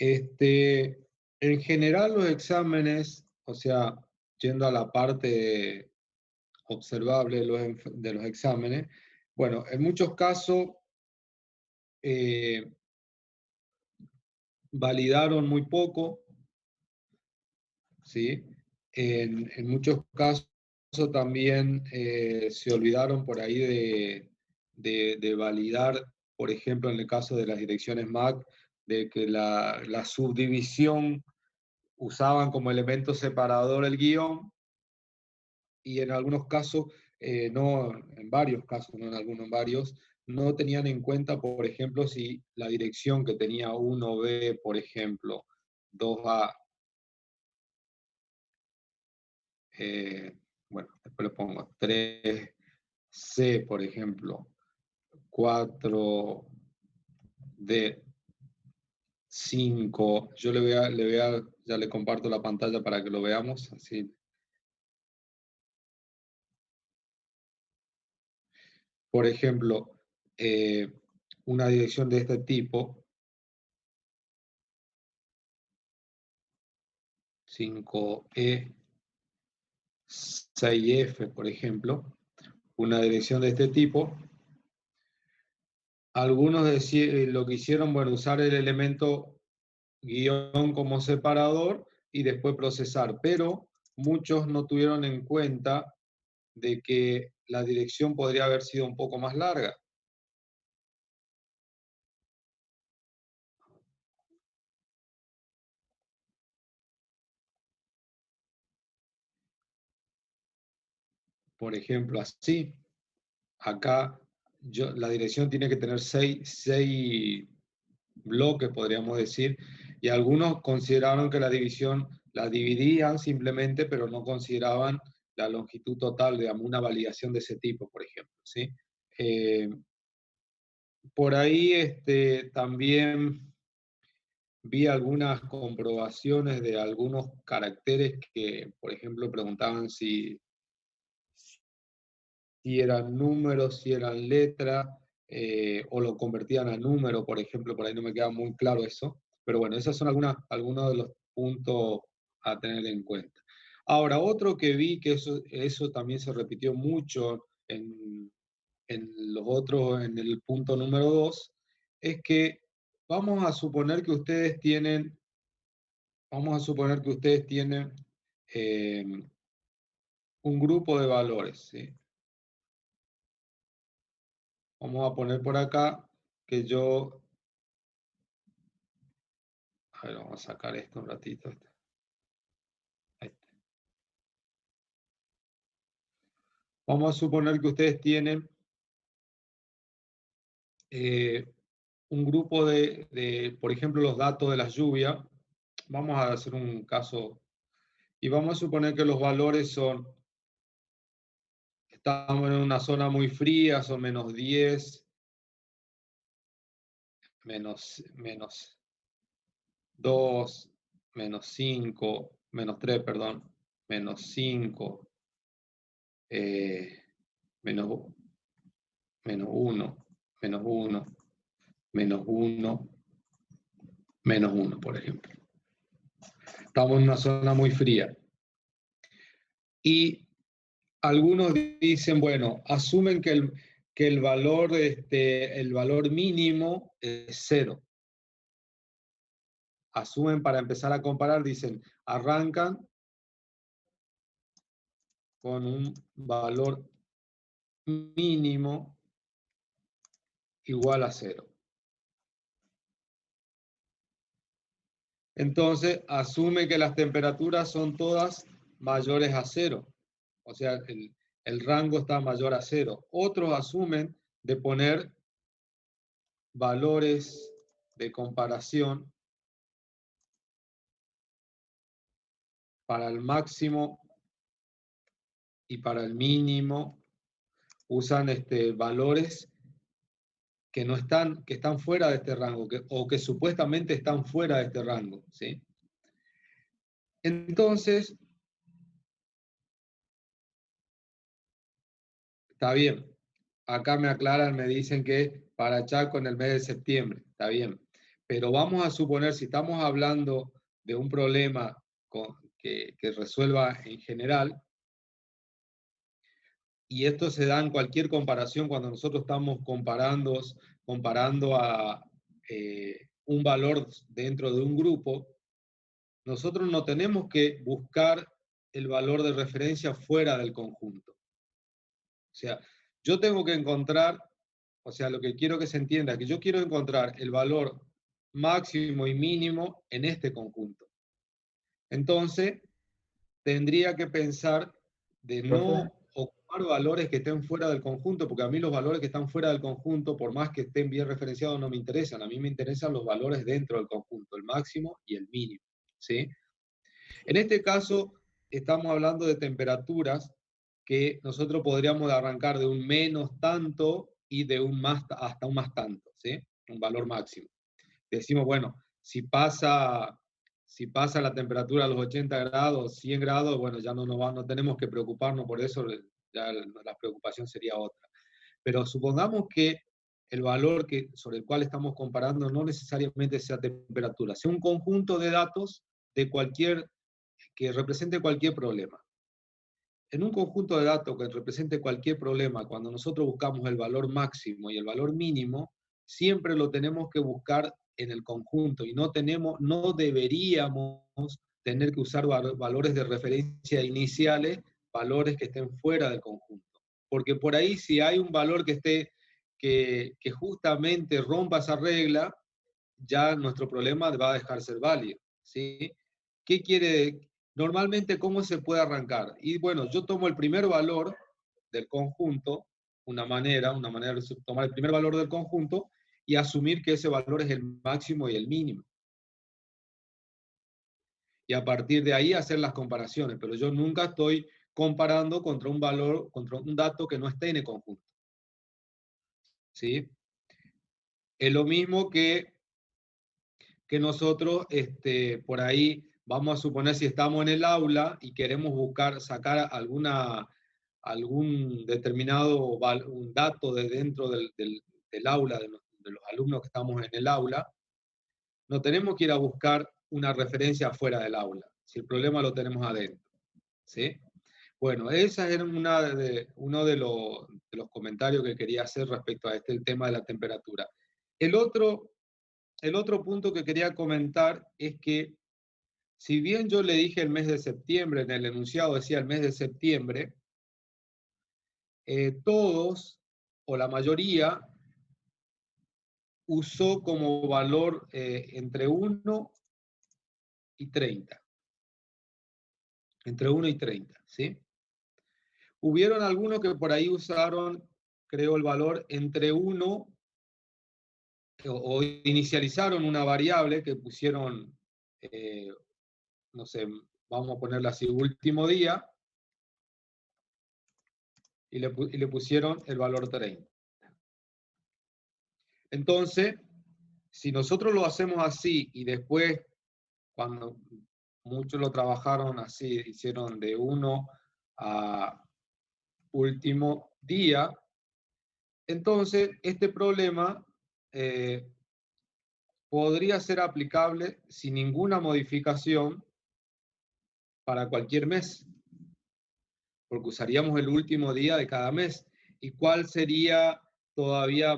En general los exámenes, o sea, yendo a la parte observable de los exámenes, bueno, en muchos casos eh, validaron muy poco, ¿sí? En muchos casos también se olvidaron por ahí de validar, por ejemplo, en el caso de las direcciones MAC, de que la subdivisión usaban como elemento separador el guión, y en algunos casos, no, en varios casos, no en algunos, en varios, no tenían en cuenta, por ejemplo, si la dirección que tenía 1B, por ejemplo, 2A, bueno, después lo pongo, 3C, por ejemplo, 4D, 5, yo ya le comparto la pantalla para que lo veamos, así. Por ejemplo, una dirección de este tipo, 5E, 6F, por ejemplo, una dirección de este tipo, algunos lo que hicieron, bueno, usar el elemento guión como separador y después procesar, pero muchos no tuvieron en cuenta de que la dirección podría haber sido un poco más larga. Por ejemplo, así, acá la dirección tiene que tener seis bloques, podríamos decir, y algunos consideraron que la división la dividían simplemente, pero no consideraban la longitud total, digamos, una validación de ese tipo, por ejemplo, ¿sí? Eh, por ahí también vi algunas comprobaciones de algunos caracteres que, por ejemplo, preguntaban si eran números, si eran letras, o lo convertían a número, por ejemplo, por ahí no me queda muy claro eso. Pero bueno, esos son algunos de los puntos a tener en cuenta. Ahora, otro que vi que eso también se repitió mucho en los otros, en el punto número 2, es que vamos a suponer que ustedes tienen, vamos a suponer que ustedes tienen eh, un grupo de valores, ¿sí? Vamos a poner por acá que yo, a ver, vamos a sacar esto un ratito. Ahí está. Vamos a suponer que ustedes tienen eh, un grupo por ejemplo, los datos de las lluvias. Vamos a hacer un caso y vamos a suponer que los valores son, estamos en una zona muy fría, son -10, menos 2, -5, -3, perdón, -5, menos, -1, -1, -1, -1, por ejemplo. Estamos en una zona muy fría. Y algunos dicen, bueno, asumen que el valor mínimo es 0. Asumen para empezar a comparar, dicen, arrancan con un valor mínimo igual a 0. Entonces, asume que las temperaturas son todas mayores a 0. O sea, el rango está mayor a 0. Otros asumen de poner valores de comparación para el máximo y para el mínimo. Usan valores que no están, que están fuera de este rango, o que supuestamente están fuera de este rango, ¿sí? Entonces, está bien. Acá me aclaran, me dicen que para Chaco en el mes de septiembre, está bien. Pero vamos a suponer, si estamos hablando de un problema que resuelva en general, y esto se da en cualquier comparación cuando nosotros estamos comparando a un valor dentro de un grupo, nosotros no tenemos que buscar el valor de referencia fuera del conjunto. O sea, yo tengo que encontrar, o sea, lo que quiero que se entienda, que yo quiero encontrar el valor máximo y mínimo en este conjunto. Entonces, tendría que pensar de Profe, no ocupar valores que estén fuera del conjunto, porque a mí los valores que están fuera del conjunto, por más que estén bien referenciados, no me interesan. A mí me interesan los valores dentro del conjunto, el máximo y el mínimo, ¿sí? En este caso, estamos hablando de temperaturas que nosotros podríamos arrancar de un menos tanto y de un más hasta un más tanto, ¿sí? Un valor máximo. Decimos, bueno, si pasa la temperatura a los 80 grados, 100 grados, bueno, ya no tenemos que preocuparnos por eso, ya la preocupación sería otra. Pero supongamos que el valor sobre el cual estamos comparando no necesariamente sea temperatura, sea un conjunto de datos de que represente cualquier problema. En un conjunto de datos que represente cualquier problema, cuando nosotros buscamos el valor máximo y el valor mínimo, siempre lo tenemos que buscar en el conjunto y no deberíamos tener que usar valores de referencia iniciales, valores que estén fuera del conjunto. Porque por ahí si hay un valor que justamente rompa esa regla, ya nuestro problema va a dejar ser válido, ¿sí? ¿Qué quiere? Normalmente, ¿cómo se puede arrancar? Y bueno, yo tomo el primer valor del conjunto, una manera de tomar el primer valor del conjunto y asumir que ese valor es el máximo y el mínimo. Y a partir de ahí hacer las comparaciones, pero yo nunca estoy comparando contra un valor, contra un dato que no esté en el conjunto, ¿sí? Es lo mismo que nosotros por ahí vamos a suponer si estamos en el aula y queremos sacar algún determinado un dato de dentro del aula, de los alumnos que estamos en el aula, no tenemos que ir a buscar una referencia afuera del aula, si el problema lo tenemos adentro, ¿sí? Bueno, esa era uno de los comentarios que quería hacer respecto a el tema de la temperatura. El otro, el otro punto que quería comentar es que si bien yo le dije el mes de septiembre, en el enunciado decía el mes de septiembre, todos o la mayoría usó como valor entre 1 y 30. Entre 1 y 30, ¿sí? Hubieron algunos que por ahí usaron, creo, el valor entre 1 o inicializaron una variable que pusieron, no sé, vamos a ponerla así, último día, y le pusieron el valor 30. Entonces, si nosotros lo hacemos así y después, cuando muchos lo trabajaron así, hicieron de 1 a último día, entonces este problema podría ser aplicable sin ninguna modificación para cualquier mes, porque usaríamos el último día de cada mes. ¿Y cuál sería todavía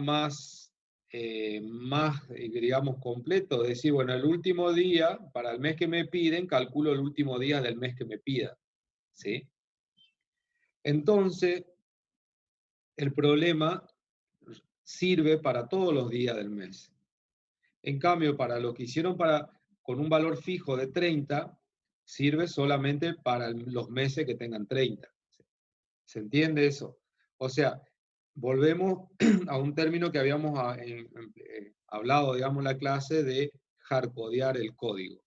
digamos, completo? Es decir, bueno, el último día, para el mes que me piden, calculo el último día del mes que me pidan, ¿sí? Entonces, el problema sirve para todos los días del mes. En cambio, para lo que hicieron con un valor fijo de 30, sirve solamente para los meses que tengan 30. ¿Se entiende eso? O sea, volvemos a un término que habíamos hablado, digamos, en la clase de hardcodear el código.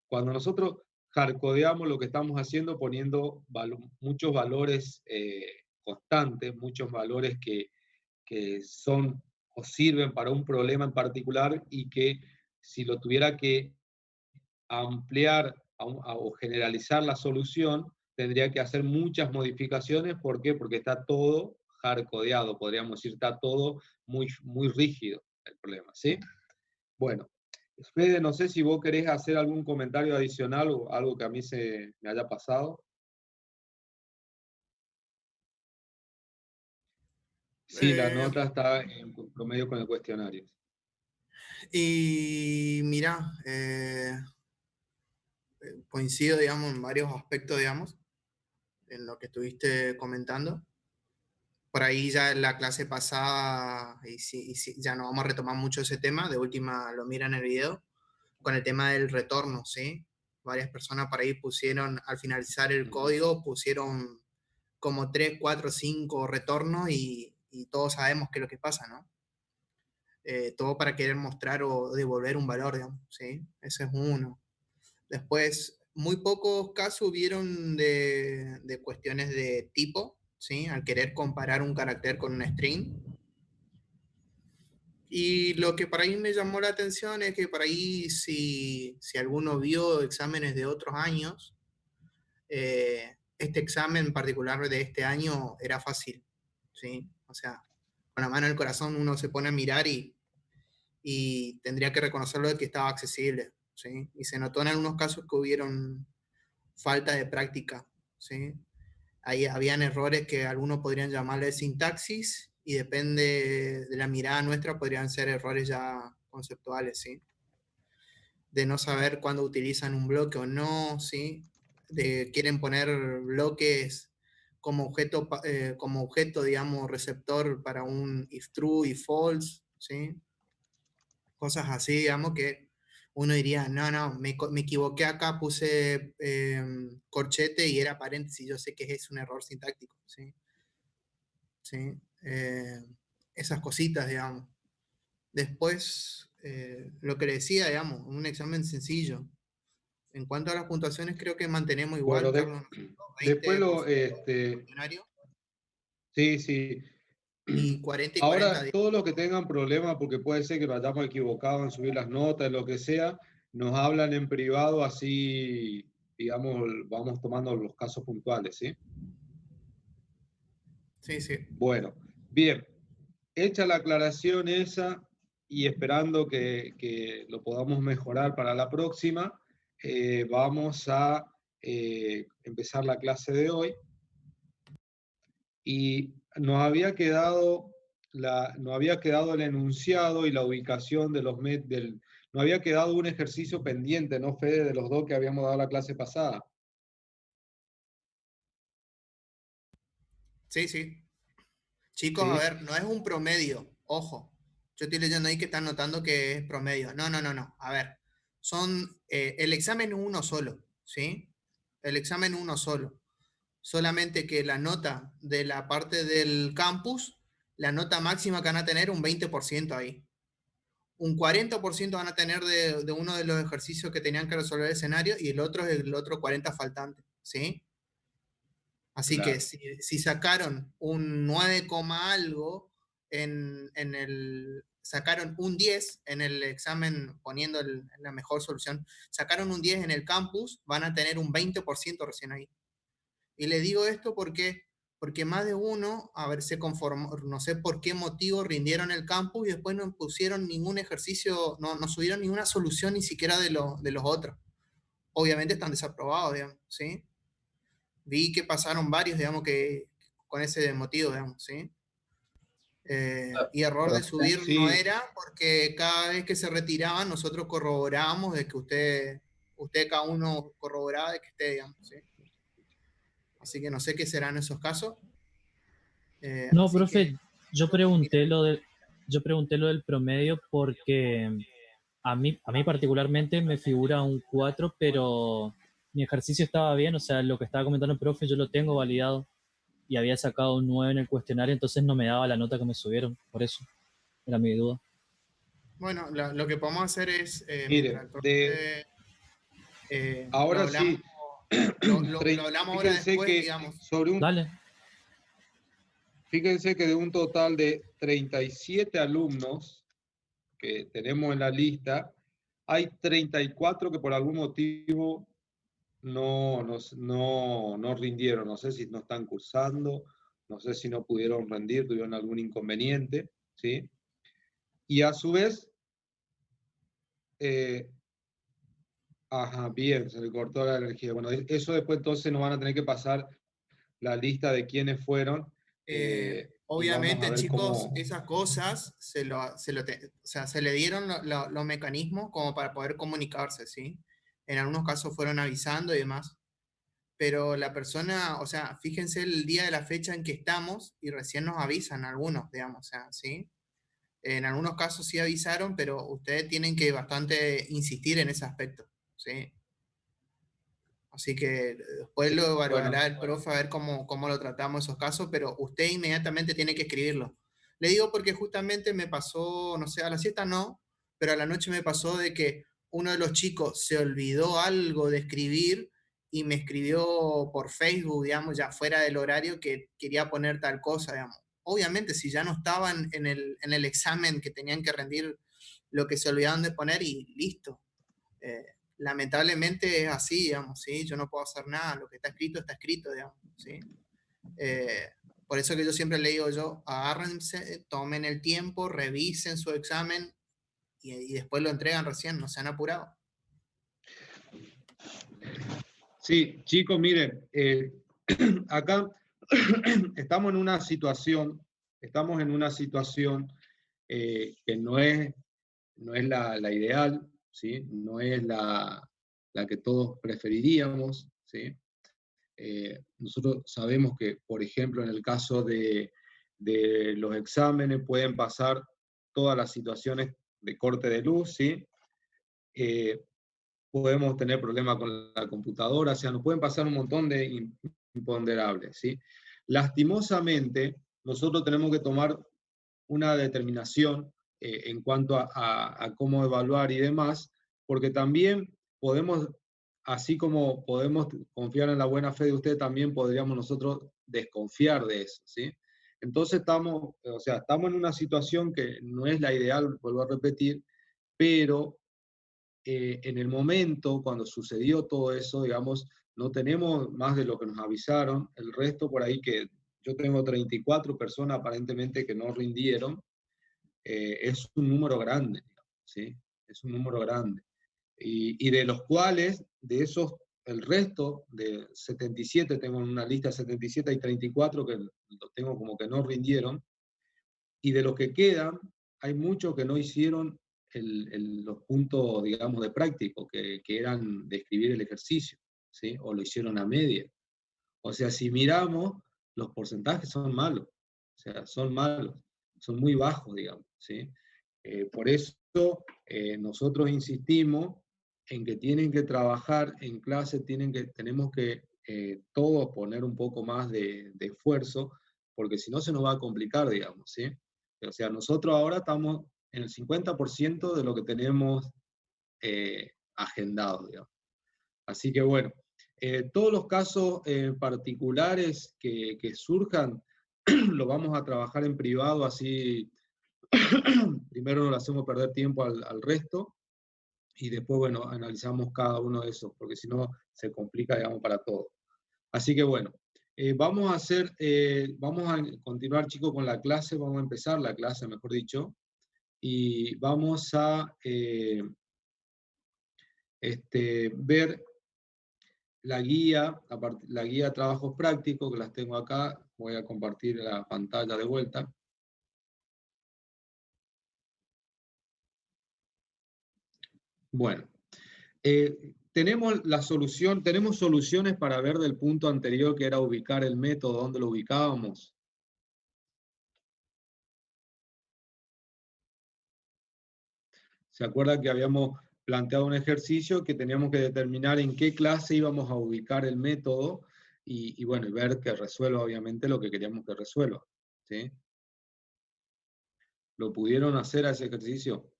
Cuando nosotros hardcodeamos, lo que estamos haciendo poniendo muchos valores constantes, muchos valores que son o sirven para un problema en particular y que si lo tuviera que ampliar o generalizar la solución, tendría que hacer muchas modificaciones. ¿Por qué? Porque está todo hardcodeado, podríamos decir, está todo muy, muy rígido el problema, ¿sí? Bueno, Fede, no sé si vos querés hacer algún comentario adicional o algo que a mí se me haya pasado. Sí, la Eh, nota está en promedio con el cuestionario. y mira, coincido, digamos, en varios aspectos, digamos, en lo que estuviste comentando. Por ahí ya en la clase pasada, ya no vamos a retomar mucho ese tema, de última lo mira en el video, con el tema del retorno, ¿sí? Varias personas por ahí pusieron, al finalizar el código, pusieron como 3 4 5 retornos y todos sabemos qué es lo que pasa, ¿no? Todo para querer mostrar o devolver un valor, digamos, ¿sí? Ese es uno. Después, muy pocos casos hubieron de cuestiones de tipo, ¿sí? Al querer comparar un carácter con un string. Y lo que por ahí me llamó la atención es que por ahí si alguno vio exámenes de otros años, este examen en particular de este año era fácil, ¿sí? O sea, con la mano en el corazón uno se pone a mirar y tendría que reconocerlo de que estaba accesible, ¿sí? Y se notó en algunos casos que hubieron falta de práctica, ¿sí? Ahí habían errores que algunos podrían llamarle sintaxis y depende de la mirada nuestra podrían ser errores ya conceptuales, ¿sí? De no saber cuándo utilizan un bloque o no, ¿sí? De quieren poner bloques como objeto, digamos, receptor para un if true y false, ¿sí? Cosas así, digamos, que uno diría, no, no, me equivoqué acá, puse corchete y era paréntesis, yo sé que es un error sintáctico, ¿sí? ¿Sí? Esas cositas, digamos. Después, lo que le decía, digamos, un examen sencillo. En cuanto a las puntuaciones, creo que mantenemos igual, Bueno, Carlos, después 20 por lo, ciento del cuestionario sí, sí. y 40 y 40 Ahora, de... todos los que tengan problemas, porque puede ser que nos hayamos equivocado en subir las notas, lo que sea, nos hablan en privado, así, digamos, vamos tomando los casos puntuales, ¿sí? Sí, sí. Bueno, bien, hecha la aclaración esa y esperando que lo podamos mejorar para la próxima, vamos a empezar la clase de hoy. Y nos había quedado el enunciado y la ubicación de los no había quedado un ejercicio pendiente, ¿no, Fede, de los dos que habíamos dado la clase pasada? Sí, sí. Chicos, a ¿Sí? ver, no es un promedio, ojo. Yo estoy leyendo ahí que están notando que es promedio. No, no, no, no. A ver, el examen uno solo, ¿sí? El examen uno solo. Solamente que la nota de la parte del campus, la nota máxima que van a tener un 20% ahí. Un 40% van a tener de uno de los ejercicios que tenían que resolver el escenario y el otro es el otro 40 faltante, ¿sí? Así que Claro. si sacaron un 9, algo sacaron un 10 en el examen poniendo la mejor solución, sacaron un 10 en el campus, van a tener un 20% recién ahí. Y le digo esto porque más de uno, a ver, se conformó, no sé por qué motivo rindieron el campus y después no pusieron ningún ejercicio, no subieron ninguna solución ni siquiera de los otros. Obviamente están desaprobados, digamos, ¿sí? Vi que pasaron varios, digamos, que con ese motivo, digamos, ¿sí? Y error de subir no Sí, era porque cada vez que se retiraban nosotros corroborábamos de que usted cada uno corroboraba de que esté, digamos, ¿sí? Así que no sé qué serán esos casos. No, Así que profe, yo creo que mira, pregunté yo pregunté lo del promedio porque a mí particularmente me figura un 4, pero mi ejercicio estaba bien, o sea, lo que estaba comentando el profe yo lo tengo validado y había sacado un 9 en el cuestionario, entonces no me daba la nota que me subieron, por eso era mi duda. bueno, lo que podemos hacer es, mientras mire, el profe lo ahora hablamos, sí, lo hablamos ahora fíjense después, que digamos. Dale, fíjense que de un total de 37 alumnos que tenemos en la lista, hay 34 que por algún motivo no rindieron. No sé si no están cursando, no sé si no pudieron rendir, tuvieron algún inconveniente, ¿sí? Y a su vez, eh, ajá, bien, se le cortó la energía. Bueno, eso después entonces nos van a tener que pasar la lista de quiénes fueron y vamos a Obviamente, ver chicos, cómo... esas cosas o sea, se le dieron los mecanismos como para poder comunicarse, ¿sí? En algunos casos fueron avisando y demás, pero la persona, o sea, fíjense el día de la fecha en que estamos y recién nos avisan algunos, digamos, o sea, ¿sí? En algunos casos sí avisaron, pero ustedes tienen que bastante insistir en ese aspecto, ¿sí? Así que después Sí, lo bueno, evaluará el profe a ver cómo lo tratamos esos casos, pero usted inmediatamente tiene que escribirlo. Le digo porque justamente me pasó, no sé, a la siesta no, pero a la noche me pasó de que uno de los chicos se olvidó algo de escribir y me escribió por Facebook, digamos, ya fuera del horario que quería poner tal cosa, digamos. Obviamente, si ya no estaban en el examen que tenían que rendir lo que se olvidaron de poner y listo. Eh, Lamentablemente es así, digamos, ¿sí? Yo no puedo hacer nada, lo que está escrito, digamos, ¿sí? Eh, por eso que yo siempre le digo yo, agárrense, tomen el tiempo, revisen su examen y después lo entregan recién, no se han apurado. sí, chicos, miren, acá estamos en una situación que no es la ideal, ¿sí? No es la que todos preferiríamos, ¿sí? Nosotros sabemos que, por ejemplo, en el caso de los exámenes pueden pasar todas las situaciones de corte de luz, ¿sí? Eh, Podemos tener problemas con la computadora, o sea, nos pueden pasar un montón de imponderables, ¿sí? Lastimosamente, nosotros tenemos que tomar una determinación en cuanto a cómo evaluar y demás, porque también podemos, así como podemos confiar en la buena fe de usted, también podríamos nosotros desconfiar de eso, ¿sí? Entonces estamos, o sea, estamos en una situación que no es la ideal, vuelvo a repetir, pero en el momento, cuando sucedió todo eso, digamos, no tenemos más de lo que nos avisaron, el resto por ahí que yo tengo 34 personas aparentemente que no rindieron, es un número grande, ¿sí? Es un número grande. Y de los cuales, de esos, el resto de 77, tengo en una lista de 77, hay 34 que los tengo como que no rindieron, y de los que quedan, hay muchos que no hicieron los puntos, digamos, de práctico, que eran de escribir el ejercicio, ¿sí? O lo hicieron a media. O sea, si miramos, los porcentajes son malos, o sea, son malos, son muy bajos, digamos, ¿sí? Por eso nosotros insistimos en que tienen que trabajar en clase, tenemos que todos poner un poco más de esfuerzo, porque si no se nos va a complicar, digamos, ¿sí? O sea, nosotros ahora estamos en el 50% de lo que tenemos agendado, digamos. Así que bueno, todos los casos particulares que surjan, lo vamos a trabajar en privado, así primero no le hacemos perder tiempo al resto y después, bueno, analizamos cada uno de esos, porque si no se complica, digamos, para todos. Así que bueno, vamos a continuar, chicos, con la clase, vamos a empezar la clase, mejor dicho, y vamos a ver la guía de trabajos prácticos, que las tengo acá, voy a compartir la pantalla de vuelta. Bueno, tenemos soluciones para ver del punto anterior que era ubicar el método, dónde lo ubicábamos. ¿Se acuerda que habíamos planteado un ejercicio que teníamos que determinar en qué clase íbamos a ubicar el método y bueno, y ver que resuelva obviamente lo que queríamos que resuelva, ¿sí? ¿Lo pudieron hacer a ese ejercicio?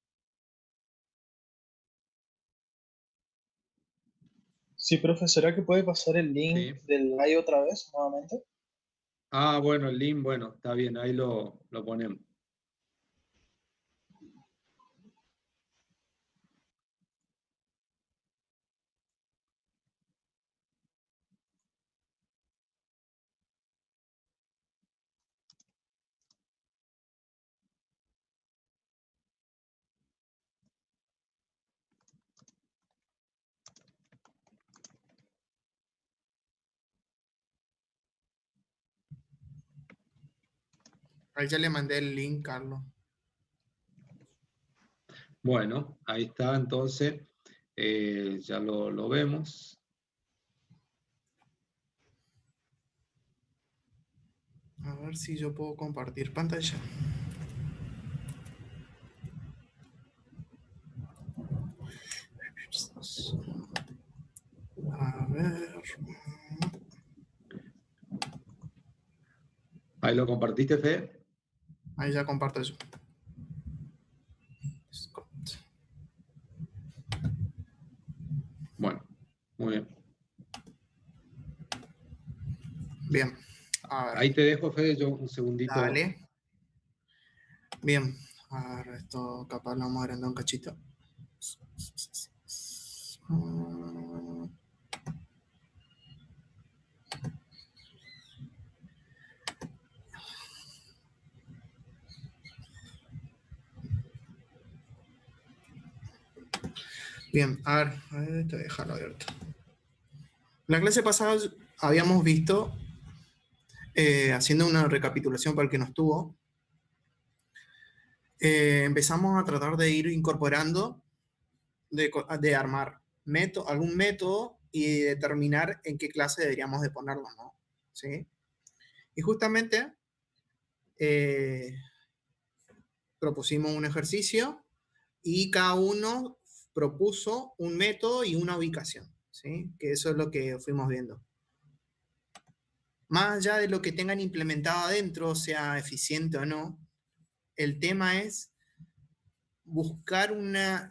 Sí, profe, ¿será que puede pasar el link Sí. del live otra vez, nuevamente? Ah, bueno, el link, bueno, está bien, ahí lo ponemos. Ahí ya le mandé el link, Carlos. Bueno, ahí está, entonces, ya lo vemos. A ver si yo puedo compartir pantalla. A ver. Ahí lo compartiste, Fede. Ahí ya comparto yo. Bueno, muy bien. Bien. A ver. Ahí te dejo, Fede, yo un segundito. Dale. Bien. A ver, esto capaz lo vamos a agrandar un cachito. Bien, a ver, te voy a dejarlo abierto. La clase pasada habíamos visto, haciendo una recapitulación para el que no estuvo, empezamos a tratar de ir incorporando, de armar algún método y determinar en qué clase deberíamos de ponerlo, ¿no? ¿Sí? Y justamente propusimos un ejercicio y cada uno propuso un método y una ubicación, ¿sí? Que eso es lo que fuimos viendo. Más allá de lo que tengan implementado adentro, sea eficiente o no, el tema es buscar una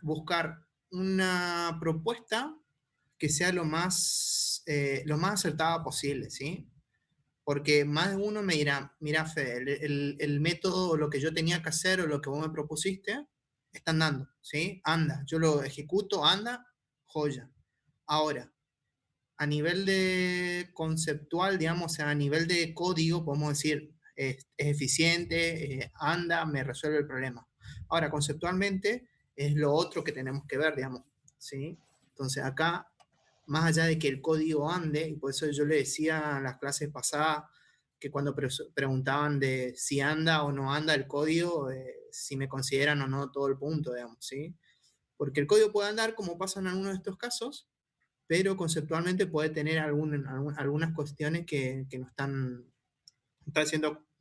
propuesta que sea lo más acertada posible, ¿sí? Porque más de uno me dirá, mira, Fede, el método o lo que yo tenía que hacer o lo que vos me propusiste, está andando, ¿sí? Anda, yo lo ejecuto, anda, joya. Ahora, a nivel de conceptual, digamos, o sea, a nivel de código, podemos decir, es eficiente, anda, me resuelve el problema. Ahora, conceptualmente, es lo otro que tenemos que ver, digamos, ¿sí? Entonces, acá, más allá de que el código ande, y por eso yo le decía en las clases pasadas, que cuando preguntaban de si anda o no anda el código, si me consideran o no todo el punto, digamos, ¿sí? Porque el código puede andar, como pasa en algunos de estos casos, pero conceptualmente puede tener algunas cuestiones que no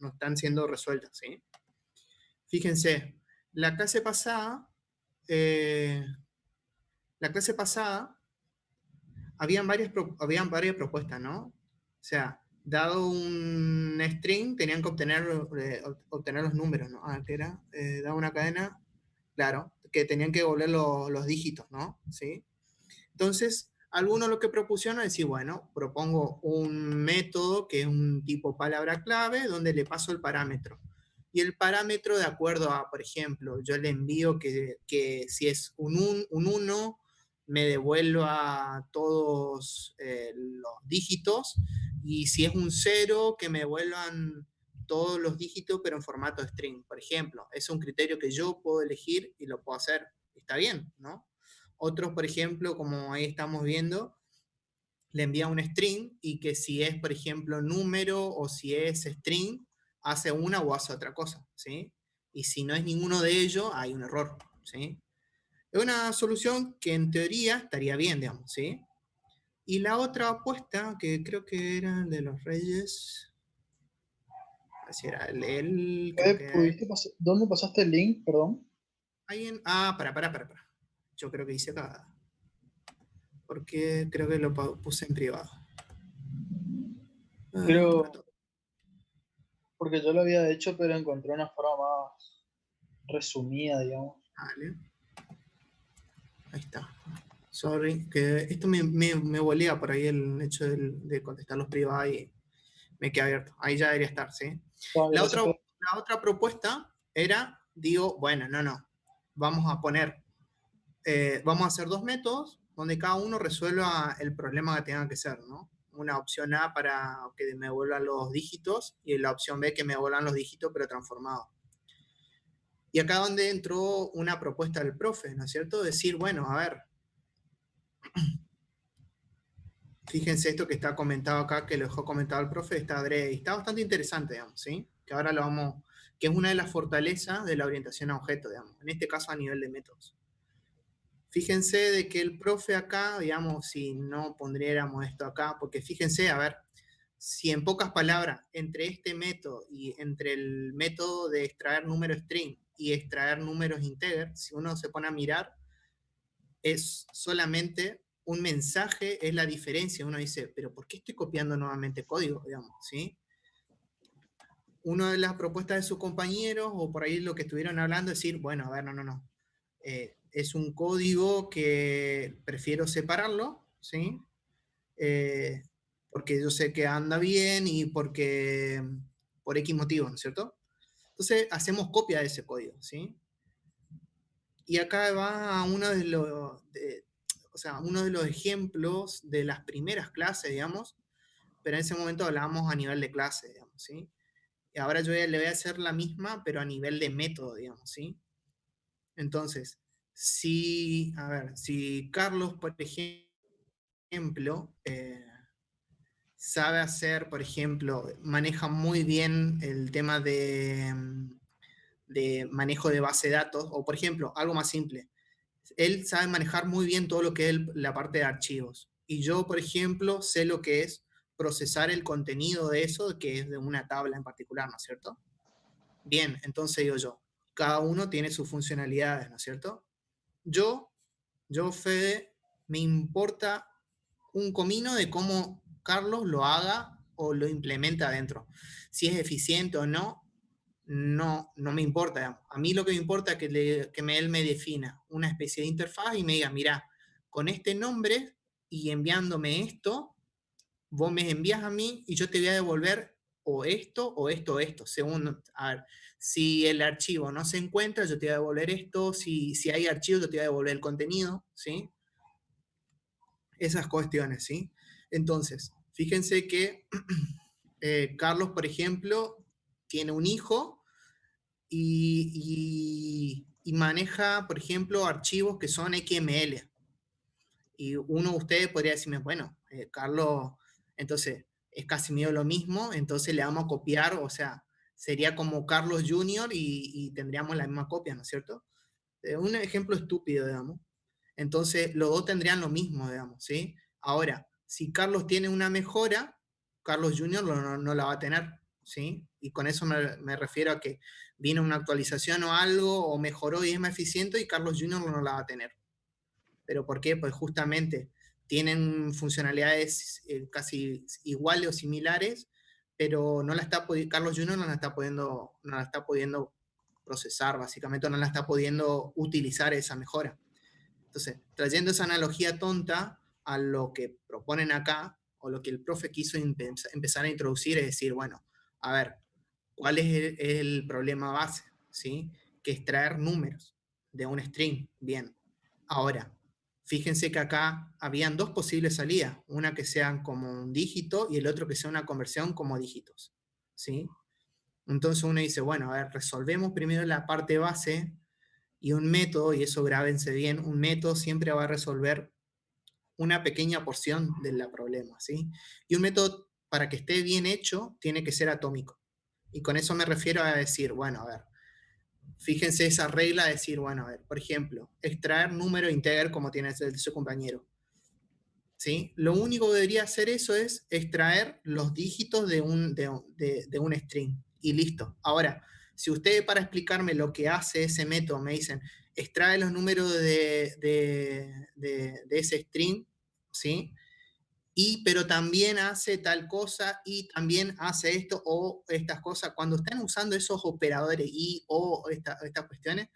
están siendo resueltas, ¿sí? Fíjense, la clase pasada, habían varias propuestas, ¿no? O sea, dado un string, tenían que obtener los números, ¿no? ¿Qué era? Dado una cadena, claro, que tenían que devolver los dígitos, ¿no? ¿Sí? Entonces, algunos lo que propusieron es decir, bueno, propongo un método que es un tipo palabra clave donde le paso el parámetro. Y el parámetro, de acuerdo a, por ejemplo, yo le envío que si es un 1, me devuelva todos los dígitos, y si es un 0, que me devuelvan todos los dígitos, pero en formato string, por ejemplo. Es un criterio que yo puedo elegir y lo puedo hacer. Está bien, ¿no? Otros, por ejemplo, como ahí estamos viendo, le envía un string y que si es, por ejemplo, número o si es string, hace una o hace otra cosa, ¿sí? Y si no es ninguno de ellos, hay un error, ¿sí? Es una solución que en teoría estaría bien, digamos, ¿sí? Y la otra apuesta, que creo que era de los Reyes, así era creo que... ¿Dónde pasaste el link, perdón? para. Yo creo que hice acá, porque creo que lo puse en privado. Pero, porque yo lo había hecho, pero encontré una forma más resumida, digamos. Vale. Ahí está. Sorry, que esto me volea por ahí el hecho de contestar los privados y me queda abierto. Ahí ya debería estar, ¿sí? Vale, La gracias otra propuesta era, digo, bueno, no. Vamos a hacer dos métodos donde cada uno resuelva el problema que tenga que ser, ¿no? Una opción A para que me vuelvan los dígitos y la opción B que me vuelvan los dígitos pero transformados. Y acá donde entró una propuesta del profe, ¿no es cierto? Decir, bueno, a ver, fíjense esto que está comentado acá, que lo dejó comentado el profe, está bastante interesante, digamos, ¿sí? Que ahora que es una de las fortalezas de la orientación a objetos, digamos, en este caso a nivel de métodos. Fíjense de que el profe acá, digamos, si no pondríamos esto acá, porque fíjense, a ver, si en pocas palabras, entre este método y entre el método de extraer números string y extraer números integer, si uno se pone a mirar, es solamente un mensaje, es la diferencia. Uno dice, pero ¿por qué estoy copiando nuevamente código? Digamos, ¿sí? Una de las propuestas de sus compañeros, o por ahí lo que estuvieron hablando, es decir, bueno, a ver, no. Es un código que prefiero separarlo, ¿sí? Porque yo sé que anda bien y porque por X motivo, ¿no es cierto? Entonces hacemos copia de ese código, ¿sí? Y acá va uno de los ejemplos de las primeras clases, digamos, pero en ese momento hablábamos a nivel de clase, digamos, ¿sí? Y ahora yo le voy a hacer la misma, pero a nivel de método, digamos, ¿sí? Entonces, si Carlos, por ejemplo, sabe hacer, por ejemplo, maneja muy bien el tema de manejo de base de datos, o por ejemplo, algo más simple, él sabe manejar muy bien todo lo que es la parte de archivos. Y yo, por ejemplo, sé lo que es procesar el contenido de eso, que es de una tabla en particular, ¿no es cierto? Bien, entonces digo yo, cada uno tiene sus funcionalidades, ¿no es cierto? Yo, Fede, me importa un comino de cómo Carlos lo haga o lo implementa adentro. Si es eficiente o no, no me importa. Digamos. A mí lo que me importa es que él me defina una especie de interfaz y me diga, mira, con este nombre y enviándome esto, vos me envías a mí y yo te voy a devolver o esto o esto o esto. Según, a ver, si el archivo no se encuentra, yo te voy a devolver esto. Si hay archivo, yo te voy a devolver el contenido, ¿sí? Esas cuestiones, ¿sí? Entonces, fíjense que Carlos, por ejemplo, tiene un hijo y maneja, por ejemplo, archivos que son XML. Y uno de ustedes podría decirme, bueno, Carlos, entonces es casi medio lo mismo, entonces le vamos a copiar, o sea, sería como Carlos Junior y tendríamos la misma copia, ¿no es cierto? Un ejemplo estúpido, digamos. Entonces, los dos tendrían lo mismo, digamos, ¿sí? Ahora, si Carlos tiene una mejora, Carlos Junior no la va a tener, ¿sí? Y con eso me refiero a que vino una actualización o algo, o mejoró y es más eficiente, y Carlos Junior no la va a tener. ¿Pero por qué? Pues justamente tienen funcionalidades casi iguales o similares, pero Carlos Junior no la está pudiendo procesar, básicamente, no la está pudiendo utilizar esa mejora. Entonces, trayendo esa analogía tonta a lo que proponen acá, o lo que el profe quiso empezar a introducir, es decir, bueno, a ver, ¿cuál es el problema base? ¿Sí? Que extraer números de un string. Bien. Ahora, fíjense que acá habían dos posibles salidas, una que sean como un dígito y el otro que sea una conversión como dígitos. ¿Sí? Entonces uno dice, bueno, a ver, resolvemos primero la parte base y un método, y eso grábense bien, un método siempre va a resolver una pequeña porción del problema, ¿sí? Y un método, para que esté bien hecho, tiene que ser atómico. Y con eso me refiero a decir, bueno, a ver, fíjense esa regla de decir, bueno, a ver, por ejemplo, extraer número integer como tiene el de su compañero. ¿Sí? Lo único que debería hacer eso es extraer los dígitos de un string y listo. Ahora, si ustedes para explicarme lo que hace ese método me dicen, extrae los números de ese string, ¿sí? Pero también hace tal cosa y también hace esto o estas cosas. Cuando están usando esos operadores y o estas cuestiones,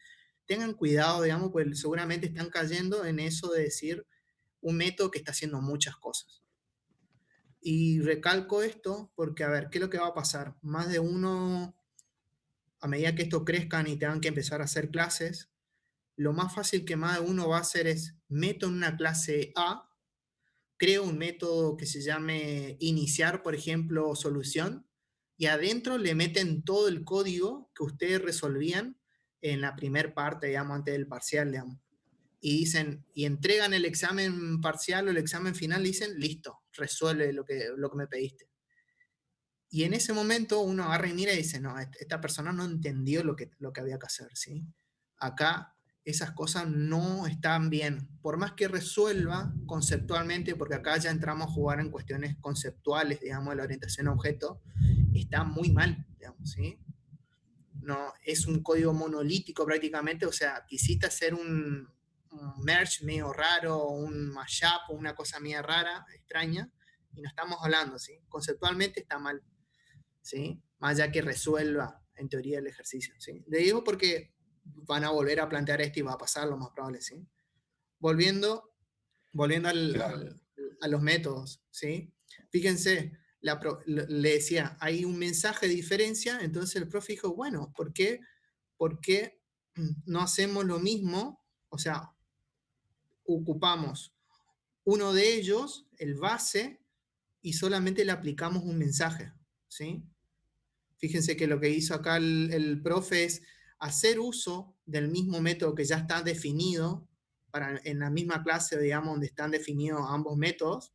tengan cuidado, digamos, pues seguramente están cayendo en eso de decir un método que está haciendo muchas cosas. Y recalco esto porque, a ver, ¿qué es lo que va a pasar? Más de uno, a medida que esto crezcan y tengan que empezar a hacer clases, lo más fácil que más de uno va a hacer es, meto en una clase A, creo un método que se llame iniciar, por ejemplo, solución, y adentro le meten todo el código que ustedes resolvían en la primera parte, digamos, antes del parcial, digamos. Y dicen, y entregan el examen parcial o el examen final, y dicen, listo, resuelve lo que me pediste. Y en ese momento uno agarra y mira y dice, no, esta persona no entendió lo que había que hacer, ¿sí? Acá esas cosas no están bien. Por más que resuelva conceptualmente, porque acá ya entramos a jugar en cuestiones conceptuales, digamos, de la orientación a objeto, está muy mal, digamos, ¿sí? No, es un código monolítico prácticamente, o sea, quisiste hacer un merge medio raro, un mashup, una cosa media rara, extraña, y no estamos hablando, ¿sí? Conceptualmente está mal, ¿sí? Más allá que resuelva en teoría el ejercicio, ¿sí? Le digo porque van a volver a plantear esto y va a pasar lo más probable, ¿sí? Volviendo Claro. a los métodos, ¿sí? Fíjense, le decía, hay un mensaje de diferencia, entonces el profe dijo, bueno, ¿por qué no hacemos lo mismo? O sea, ocupamos uno de ellos, el base, y solamente le aplicamos un mensaje, ¿sí? Fíjense que lo que hizo acá el profe es hacer uso del mismo método que ya está definido en la misma clase, digamos, donde están definidos ambos métodos,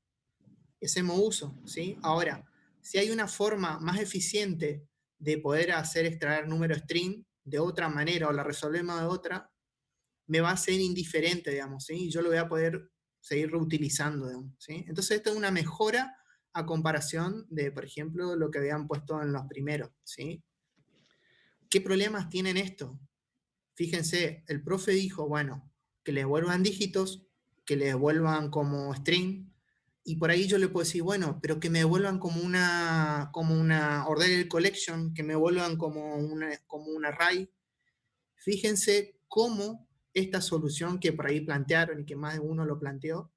y hacemos uso, ¿sí? Ahora, si hay una forma más eficiente de poder hacer extraer número string de otra manera o la resolvemos de otra, me va a ser indiferente, digamos, ¿sí? Y yo lo voy a poder seguir reutilizando, digamos, ¿sí? Entonces, esto es una mejora a comparación de, por ejemplo, lo que habían puesto en los primeros, ¿sí? ¿Qué problemas tienen esto? Fíjense, el profe dijo, bueno, que le devuelvan dígitos, que le devuelvan como string, y por ahí yo le puedo decir, bueno, pero que me devuelvan como una ordered collection, que me devuelvan como un array. Fíjense cómo esta solución que por ahí plantearon y que más de uno lo planteó,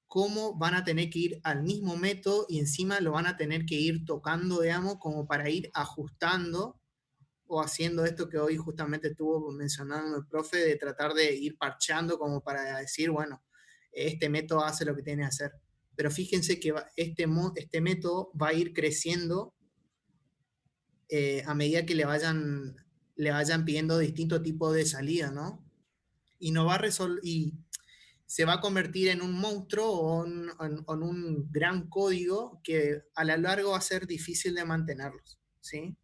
cómo van a tener que ir al mismo método y encima lo van a tener que ir tocando, digamos, como para ir ajustando o haciendo esto que hoy justamente estuvo mencionando el profe, de tratar de ir parchando como para decir, bueno, este método hace lo que tiene que hacer. Pero fíjense que este método va a ir creciendo a medida que le vayan pidiendo distintos tipos de salida, ¿no? Y no va a y se va a convertir en un monstruo o en un gran código que a lo largo va a ser difícil de mantenerlos, ¿sí?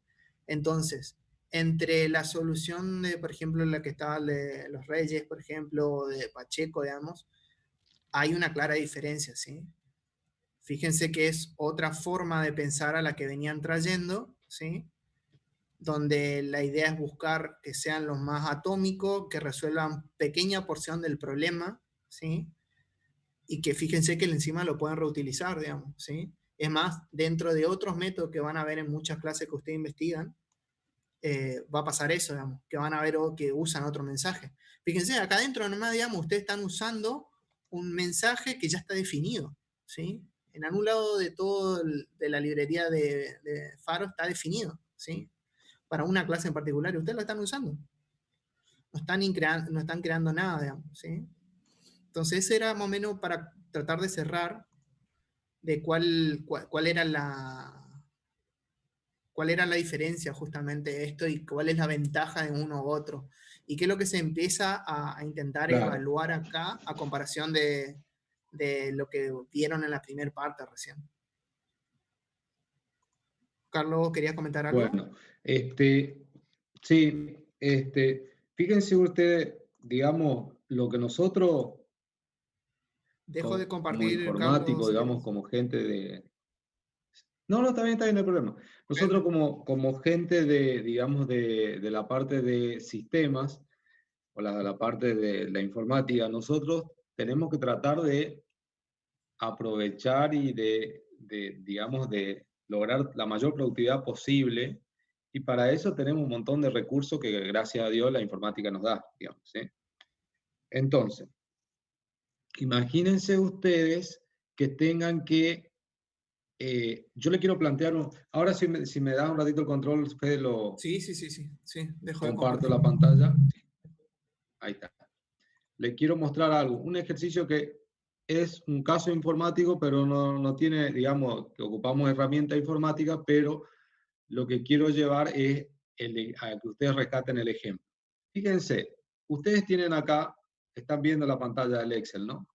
Entonces, entre la solución de, por ejemplo, la que estaba de los Reyes, por ejemplo, o de Pacheco, digamos, hay una clara diferencia, ¿sí? Fíjense que es otra forma de pensar a la que venían trayendo, ¿sí? Donde la idea es buscar que sean los más atómicos, que resuelvan pequeña porción del problema, ¿sí? Y que fíjense que encima lo pueden reutilizar, digamos, ¿sí? Es más, dentro de otros métodos que van a ver en muchas clases que ustedes investigan, va a pasar eso, digamos, que van a ver que usan otro mensaje. Fíjense, acá adentro nomás, digamos, ustedes están usando un mensaje que ya está definido, ¿sí? En algún lado de todo de la librería de Faro está definido, ¿sí? Para una clase en particular, y ustedes lo están usando. No están creando nada, digamos, ¿sí? Entonces, ese era más o menos para tratar de cerrar de cuál era la diferencia justamente de esto y cuál es la ventaja de uno u otro. Y qué es lo que se empieza a intentar Claro. evaluar acá a comparación de lo que vieron en la primera parte recién. Carlos, ¿querías comentar algo? Bueno, sí, fíjense ustedes, digamos, lo que nosotros, Dejo de como compartir, informáticos, Carlos, si digamos, querés. como gente de... No, no, está bien, no hay problema. Nosotros como gente de, digamos, de la parte de sistemas, o la parte de la informática, nosotros tenemos que tratar de aprovechar y digamos, de lograr la mayor productividad posible. Y para eso tenemos un montón de recursos que, gracias a Dios, la informática nos da, digamos, ¿sí? Entonces, imagínense ustedes que tengan que... yo le quiero plantear... ahora si me da un ratito el control, Fede, Sí, dejo de comparto compartir. la pantalla. Ahí está. Le quiero mostrar algo, un ejercicio que es un caso informático, pero no tiene, digamos, que ocupamos herramientas informáticas, pero lo que quiero llevar es a que ustedes rescaten el ejemplo. Fíjense, ustedes tienen acá, están viendo la pantalla del Excel, ¿no?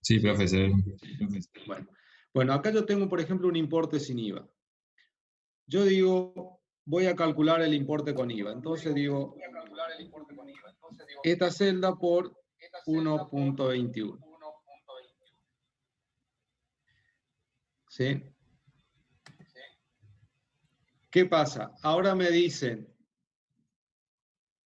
Sí, profesor. Bueno, acá yo tengo, por ejemplo, un importe sin IVA. Yo digo, voy a calcular el importe con IVA. Entonces digo, esta celda por 1.21. ¿Sí? ¿Qué pasa? Ahora me dicen,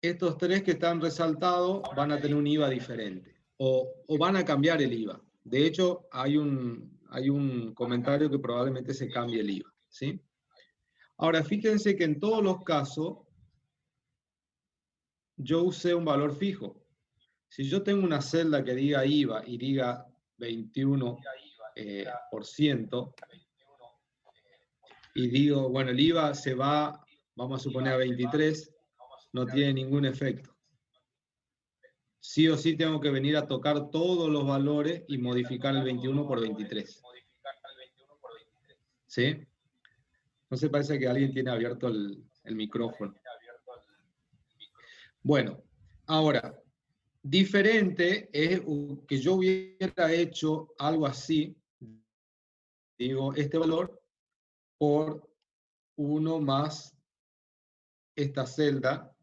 estos tres que están resaltados van a tener un IVA diferente o van a cambiar el IVA. De hecho, hay un comentario que probablemente se cambie el IVA. ¿Sí? Ahora, fíjense que en todos los casos yo usé un valor fijo. Si yo tengo una celda que diga IVA y diga 21%, y digo, bueno, el IVA se va, vamos a suponer, a 23, no tiene ningún efecto. Sí o sí tengo que venir a tocar todos los valores y modificar el 21 por 23. ¿Sí? Entonces parece que alguien tiene abierto el micrófono. Bueno, ahora, diferente es que yo hubiera hecho algo así, digo, este valor por 1 más esta celda,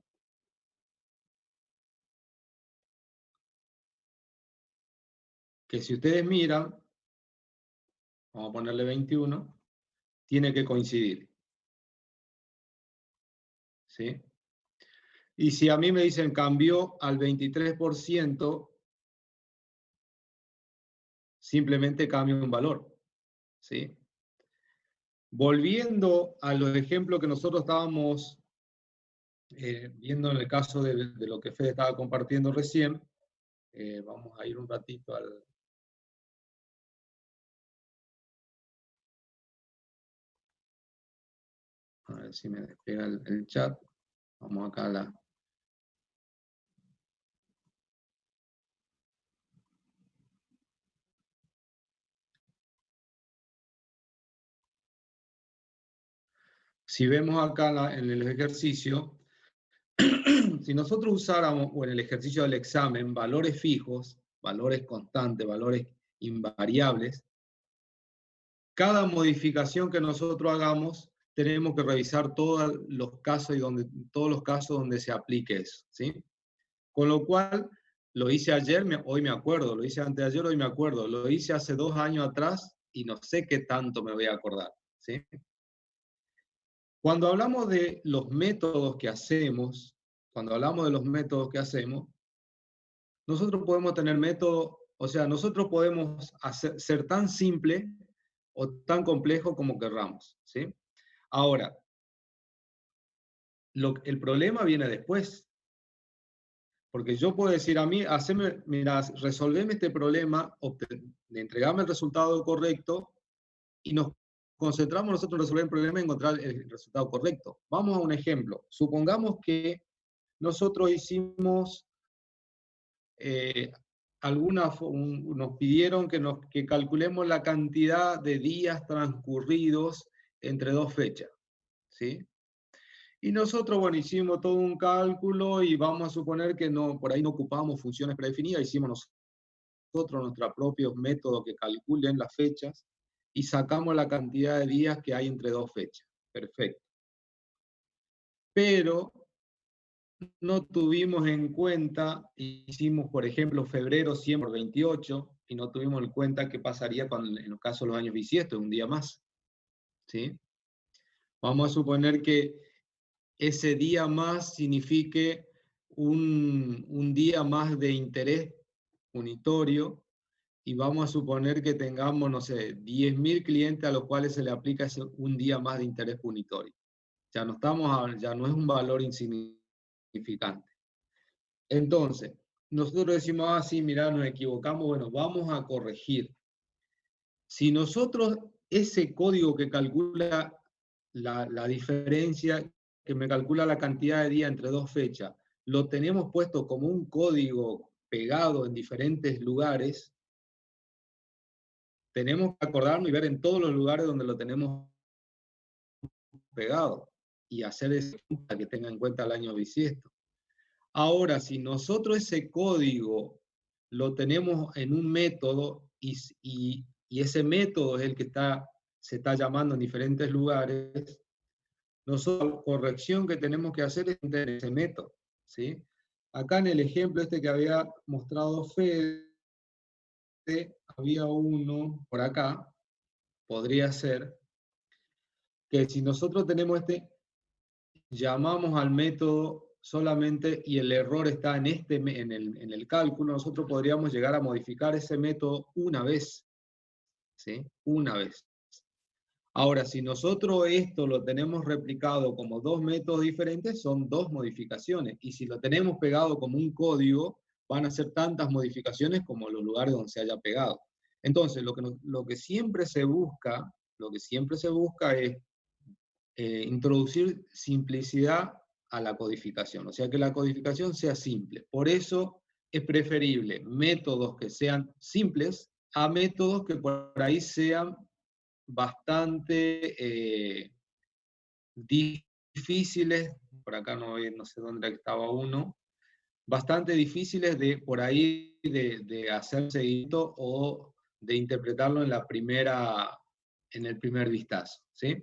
que si ustedes miran, vamos a ponerle 21, tiene que coincidir. ¿Sí? Y si a mí me dicen cambió al 23%, simplemente cambio un valor. ¿Sí? Volviendo a los ejemplos que nosotros estábamos viendo en el caso de lo que Fede estaba compartiendo recién, vamos a ir un ratito al... A ver si me despega el chat. Vamos acá a la... Si vemos acá en el ejercicio, si nosotros usáramos, o en el ejercicio del examen, valores fijos, valores constantes, valores invariables, cada modificación que nosotros hagamos, tenemos que revisar todos los casos donde se aplique eso, ¿sí? Con lo cual, lo hice ayer, hoy me acuerdo, lo hice anteayer, hoy me acuerdo, lo hice hace 2 años atrás y no sé qué tanto me voy a acordar, ¿sí? Cuando hablamos de los métodos que hacemos, nosotros podemos tener métodos, o sea, nosotros podemos ser tan simple o tan complejo como querramos, ¿sí? Ahora, el problema viene después, porque yo puedo decir a mí, mira, resolveme este problema, entregame el resultado correcto y nos concentramos nosotros en resolver el problema y encontrar el resultado correcto. Vamos a un ejemplo. Supongamos que nosotros hicimos nos pidieron que calculemos la cantidad de días transcurridos entre 2 fechas, ¿sí? Y nosotros, bueno, hicimos todo un cálculo y vamos a suponer que por ahí no ocupamos funciones predefinidas, hicimos nosotros nuestros propios métodos que calculen las fechas y sacamos la cantidad de días que hay entre 2 fechas. Perfecto. Pero no tuvimos en cuenta, hicimos, por ejemplo, febrero 100 por 28, y no tuvimos en cuenta qué pasaría en los casos de los años bisiestos, un día más. ¿Sí? Vamos a suponer que ese día más signifique un día más de interés punitorio, y vamos a suponer que tengamos, no sé, 10.000 clientes a los cuales se le aplica un día más de interés punitorio. Ya no es un valor insignificante. Entonces, nosotros decimos, sí, mira, nos equivocamos, bueno, vamos a corregir. Si nosotros, ese código que calcula la diferencia, que me calcula la cantidad de días entre 2 fechas, lo tenemos puesto como un código pegado en diferentes lugares, tenemos que acordarnos y ver en todos los lugares donde lo tenemos pegado y hacer esa para que tenga en cuenta el año bisiesto. Ahora, si nosotros ese código lo tenemos en un método y ese método es el que se está llamando en diferentes lugares, nosotros la corrección que tenemos que hacer es entender ese método, ¿sí? Acá en el ejemplo este que había mostrado Fede, había uno por acá, podría ser, que si nosotros tenemos llamamos al método solamente y el error está en el cálculo, nosotros podríamos llegar a modificar ese método una vez, ¿sí? Una vez. Ahora, si nosotros esto lo tenemos replicado como dos métodos diferentes, son dos modificaciones. Y si lo tenemos pegado como un código, van a ser tantas modificaciones como los lugares donde se haya pegado. Entonces, lo que siempre se busca es introducir simplicidad a la codificación, o sea, que la codificación sea simple. Por eso es preferible métodos que sean simples a métodos que por ahí sean bastante difíciles, por acá no sé dónde estaba uno, bastante difíciles de por ahí de hacer seguimiento o de interpretarlo en el primer vistazo, ¿sí?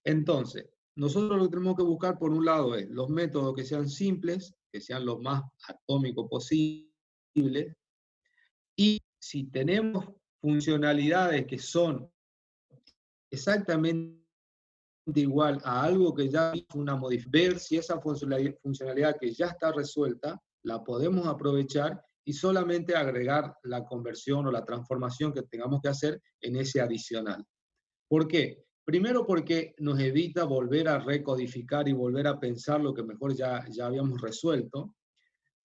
Entonces, nosotros lo que tenemos que buscar por un lado es los métodos que sean simples, que sean lo más atómicos posible, y si tenemos funcionalidades que son exactamente igual a algo que ya hizo una modificación, ver si esa funcionalidad que ya está resuelta, la podemos aprovechar y solamente agregar la conversión o la transformación que tengamos que hacer en ese adicional. ¿Por qué? Primero porque nos evita volver a recodificar y volver a pensar lo que mejor ya habíamos resuelto.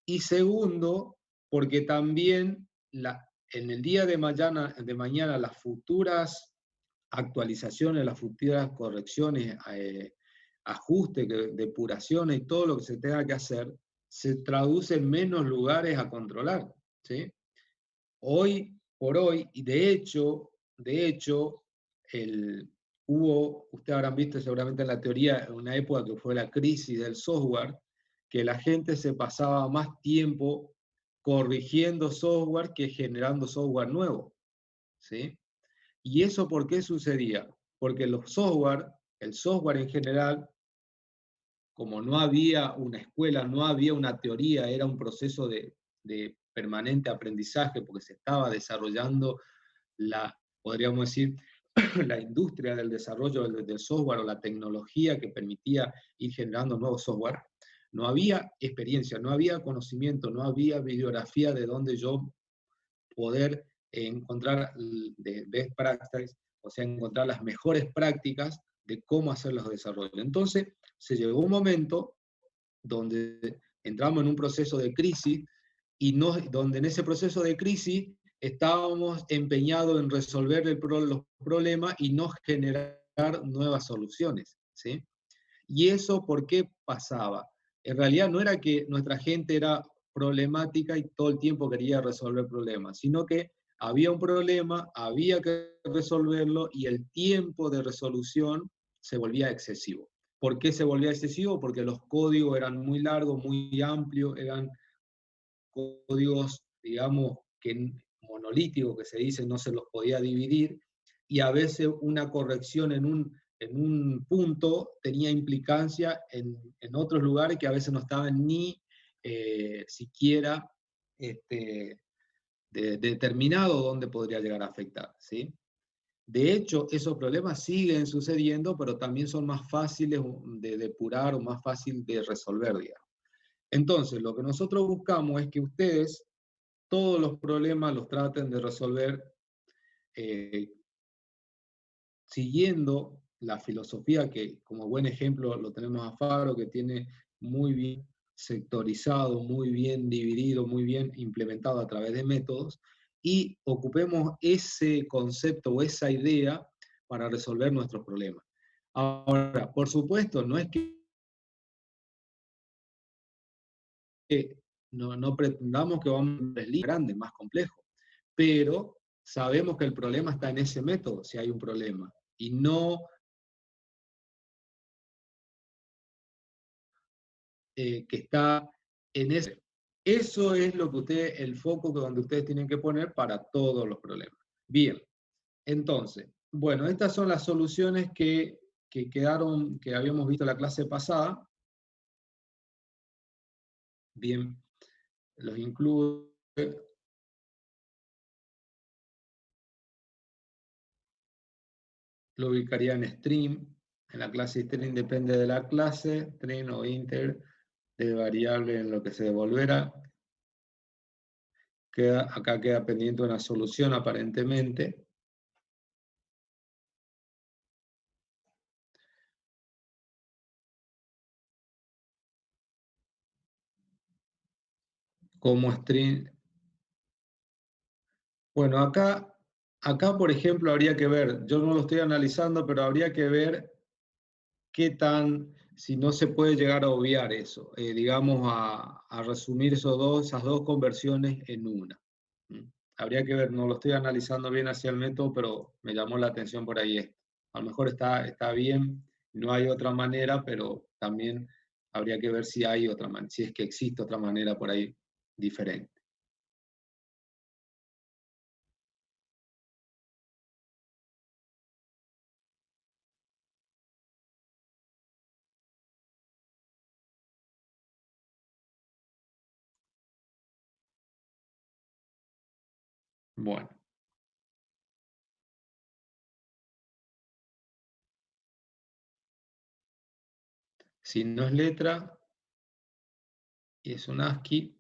Y segundo, porque también en el día de mañana las futuras actualizaciones, las futuras correcciones, ajustes, depuraciones y todo lo que se tenga que hacer, se traduce en menos lugares a controlar, ¿sí? Hoy por hoy, y de hecho, ustedes habrán visto seguramente en la teoría, en una época que fue la crisis del software, que la gente se pasaba más tiempo corrigiendo software que generando software nuevo, ¿sí? ¿Y eso por qué sucedía? Porque el software en general, como no había una escuela, no había una teoría, era un proceso de permanente aprendizaje, porque se estaba desarrollando podríamos decir, la industria del desarrollo del software o la tecnología que permitía ir generando nuevos software. No había experiencia, no había conocimiento, no había bibliografía de donde yo poder encontrar de best practices, o sea, encontrar las mejores prácticas de cómo hacer los desarrollos. Entonces, se llegó un momento donde entramos en un proceso de crisis y donde en ese proceso de crisis estábamos empeñados en resolver los problemas y no generar nuevas soluciones, ¿sí? ¿Y eso por qué pasaba? En realidad no era que nuestra gente era problemática y todo el tiempo quería resolver problemas, sino que había un problema, había que resolverlo y el tiempo de resolución se volvía excesivo. ¿Por qué se volvía excesivo? Porque los códigos eran muy largos, muy amplios, eran códigos, digamos, monolíticos, que se dice, no se los podía dividir, y a veces una corrección en un punto tenía implicancia en otros lugares que a veces no estaban ni siquiera determinado dónde podría llegar a afectar, ¿sí? De hecho, esos problemas siguen sucediendo, pero también son más fáciles de depurar o más fácil de resolver, digamos. Entonces, lo que nosotros buscamos es que ustedes todos los problemas los traten de resolver eh, siguiendo la filosofía que, como buen ejemplo, lo tenemos a Faro, que tiene muy bien sectorizado, muy bien dividido, muy bien implementado a través de métodos, y ocupemos ese concepto o esa idea para resolver nuestros problemas. Ahora, por supuesto, no es que no pretendamos que vamos a ser grandes, más complejos, pero sabemos que el problema está en ese método, si hay un problema, y no que está en ese. Eso es lo que el foco donde ustedes tienen que poner para todos los problemas. Bien, entonces, bueno, estas son las soluciones que quedaron, que habíamos visto la clase pasada. Bien, los incluyo. Lo ubicaría en stream. En la clase string depende de la clase, string o integer, de variable en lo que se devolverá. Acá queda pendiente una solución aparentemente. Como string. Bueno, acá, por ejemplo, habría que ver, yo no lo estoy analizando, pero habría que ver qué tan, si no se puede llegar a obviar eso, digamos, a resumir esas dos conversiones en una. Habría que ver, no lo estoy analizando bien hacia el método, pero me llamó la atención por ahí esto. A lo mejor está bien, no hay otra manera, pero también habría que ver si hay otra manera, si es que existe otra manera por ahí diferente. Bueno. Si no es letra y es un ASCII,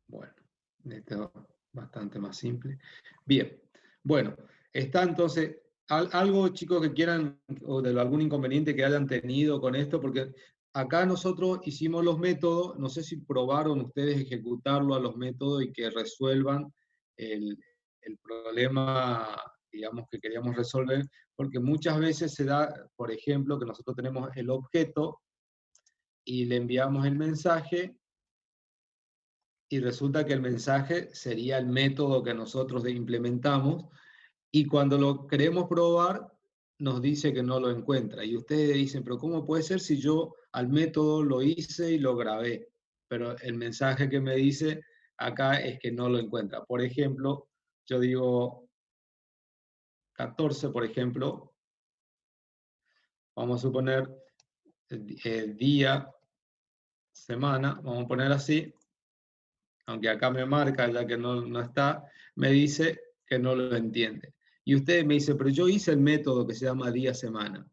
bueno, esto es bastante más simple. Bien, bueno, está entonces, algo chicos que quieran, o de algún inconveniente que hayan tenido con esto, porque acá nosotros hicimos los métodos, no sé si probaron ustedes ejecutarlo a los métodos y que resuelvan el problema, digamos, que queríamos resolver, porque muchas veces se da, por ejemplo, que nosotros tenemos el objeto y le enviamos el mensaje, y resulta que el mensaje sería el método que nosotros implementamos, y cuando lo queremos probar, nos dice que no lo encuentra. Y ustedes dicen, pero ¿cómo puede ser si yo al método lo hice y lo grabé? Pero el mensaje que me dice acá es que no lo encuentra. Por ejemplo, yo digo 14, por ejemplo, vamos a suponer día, semana, vamos a poner así, aunque acá me marca ya que no está, me dice que no lo entiende. Y usted me dice, pero yo hice el método que se llama día-semana.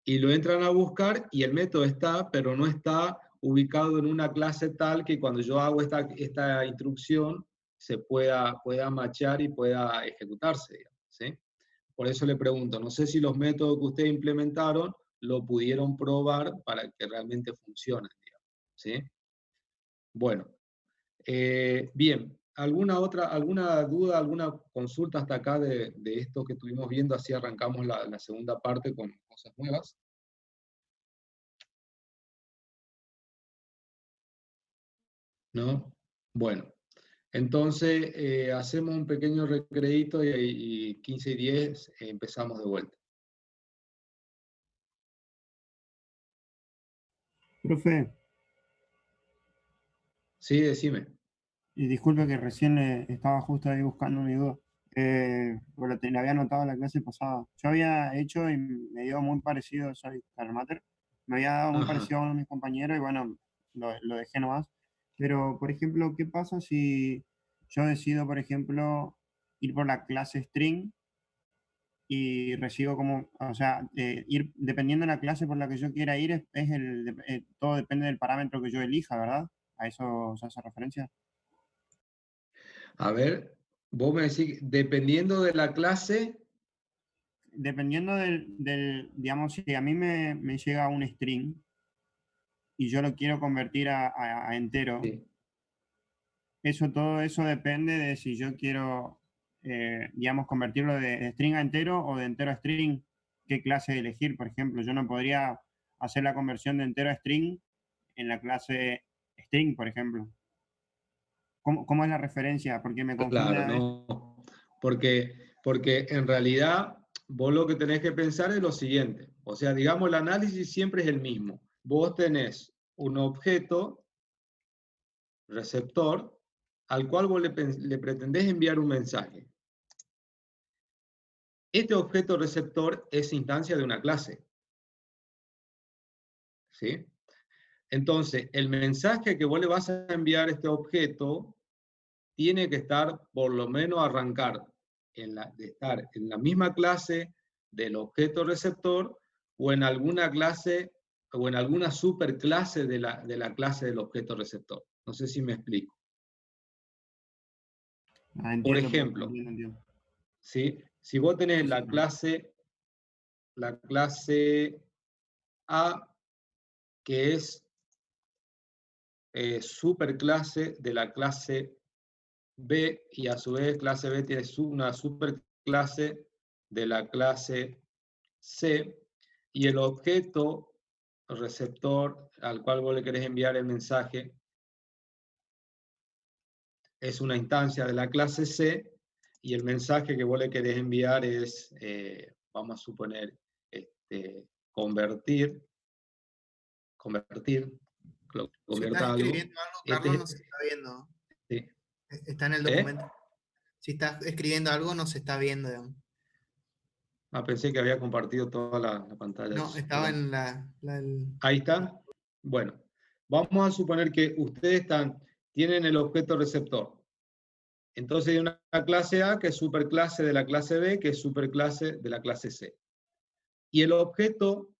Y lo entran a buscar y el método está, pero no está ubicado en una clase tal que cuando yo hago esta instrucción se pueda machear y pueda ejecutarse, digamos, ¿sí? Por eso le pregunto, no sé si los métodos que ustedes implementaron lo pudieron probar para que realmente funcionen, digamos, ¿sí? Bueno, bien, alguna duda, alguna consulta hasta acá de esto que estuvimos viendo? Así arrancamos la segunda parte con cosas nuevas. ¿No? Bueno, entonces hacemos un pequeño recreíto y 15 y 10 empezamos de vuelta. Profe, Sí, decime. y disculpe que recién estaba justo ahí buscando mi duda. Porque la había anotado en la clase pasada. Yo había hecho y me dio muy parecido, soy Mater, me había dado muy Ajá. parecido a uno de mis compañeros y bueno, lo dejé nomás. Pero, por ejemplo, ¿qué pasa si yo decido, por ejemplo, ir por la clase string y recibo como, o sea, ir dependiendo de la clase por la que yo quiera ir, todo depende del parámetro que yo elija, ¿verdad? ¿A eso se hace referencia? A ver, vos me decís, dependiendo de la clase. Dependiendo digamos, si a mí me llega un string y yo lo quiero convertir a entero, Sí. todo eso depende de si yo quiero, digamos, convertirlo de string a entero o de entero a string, qué clase elegir, por ejemplo. Yo no podría hacer la conversión de entero a string en la clase string, por ejemplo. ¿Cómo es la referencia? Porque me confunde Claro, a veces. no. Porque en realidad vos lo que tenés que pensar es lo siguiente. O sea, digamos, el análisis siempre es el mismo. vos tenés un objeto receptor al cual vos le pretendés enviar un mensaje. Este objeto receptor es instancia de una clase. ¿Sí? Entonces, el mensaje que vos le vas a enviar a este objeto tiene que estar, por lo menos arrancar, de estar en la misma clase del objeto receptor o en alguna clase o en alguna superclase de la clase del objeto receptor. No sé si me explico. Entiendo, Por ejemplo, entiendo. ¿sí? Si vos tenés la clase A, que es superclase de la clase B, y a su vez clase B tiene una superclase de la clase C, y el objeto receptor al cual vos le querés enviar el mensaje es una instancia de la clase C, y el mensaje que vos le querés enviar es, vamos a suponer, convertir, lo Si convierta estás a algo. escribiendo algo, Carlos, no se está viendo. Sí. Está en el documento. Si estás escribiendo algo, no se está viendo, digamos. Pensé que había compartido toda la pantalla. No, estaba en Ahí está. Bueno, vamos a suponer que ustedes tienen el objeto receptor. Entonces hay una clase A que es superclase de la clase B, que es superclase de la clase C. Y el objeto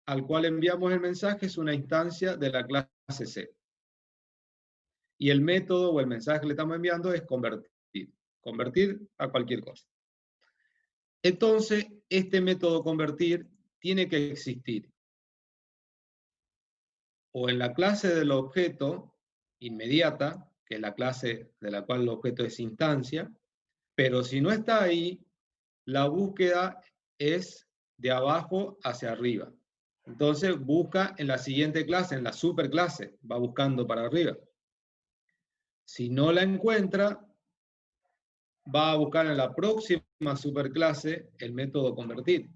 al cual enviamos el mensaje es una instancia de la clase C. Y el método o el mensaje que le estamos enviando es convertir. Convertir a cualquier cosa. Entonces, este método convertir tiene que existir o en la clase del objeto inmediata, que es la clase de la cual el objeto es instancia, pero si no está ahí, la búsqueda es de abajo hacia arriba. Entonces busca en la siguiente clase, en la superclase, va buscando para arriba. Si no la encuentra, va a buscar en la próxima superclase el método convertir.